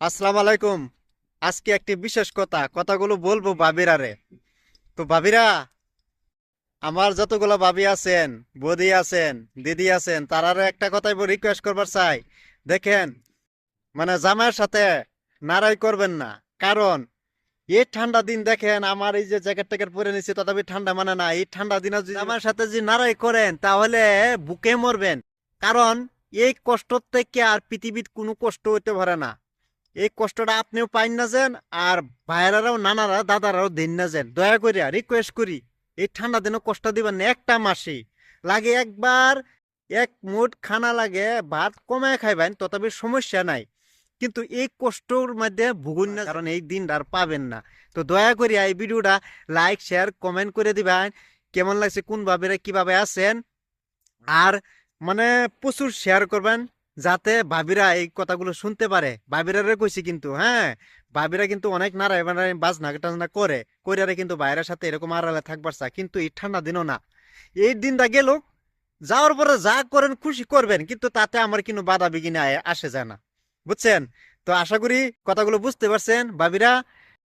আসসালামু আলাইকুম। আজকে একটি বিশেষ কথাগুলো বলবো ভাবিরারে। তো ভাবিরা, আমার যতগুলো ভাবি আছেন, বৌদি আছেন, দিদি আছেন, তারারে একটা কথাই রিকোয়েস্ট করবার চাই। দেখেন, মানে জামাইয়ের সাথে নারাই করবেন না। কারণ এই ঠান্ডা দিন দেখেন, আমার এই যে জ্যাকেট ট্যাকেট পরে নিচ্ছি তথাপি ঠান্ডা মানে না। এই ঠান্ডা দিনে যদি আমার সাথে যদি নারাই করেন তাহলে বুকে মরবেন। কারণ এই কষ্ট থেকে আর পৃথিবীর কোনো কষ্ট হইতে পারে না। এই কষ্টটা আপনিও পাইন না যেন, আর ভাইয়েরাও, নানারা, দাদারাও দিন না যেন। দয়া করিয়া রিকোয়েস্ট করি, এই ঠান্ডা দিনও কষ্ট দিবেন না। একটা মাসে লাগে একবার এক মুঠ খানা লাগে, ভাত কমায় খাইবেন তথাপি সমস্যা নাই। কিন্তু এই কষ্টর মধ্যে ভুগুন না, কারণ এই দিন আর পাবেন না। তো দয়া করিয়া এই ভিডিওটা লাইক শেয়ার কমেন্ট করে দিবেন। কেমন লাগছে, কোন ভাবে কিভাবে আছেন, আর মানে প্রচুর শেয়ার করবেন, যাতে ভাবিরা এই কথাগুলো শুনতে পারে। ভাবিরারে কইছি কিন্তু, হ্যাঁ, ভাবিরা কিন্তু অনেক নাড়াই বাড়াই বাজনা টাজনা করে কইরারে কিন্তু বাইরের সাথে এরকম আড়ালে থাকবার চা, কিন্তু এই ঠান্ডা দিনও না। এই দিনটা গেল, যাওয়ার পরে যা করেন খুশি করবেন, কিন্তু তাতে আমার কিন্তু বাধা বিঘিনি আসে যায় না। বুঝছেন? তো আশা করি কথাগুলো বুঝতে পারছেন ভাবিরা।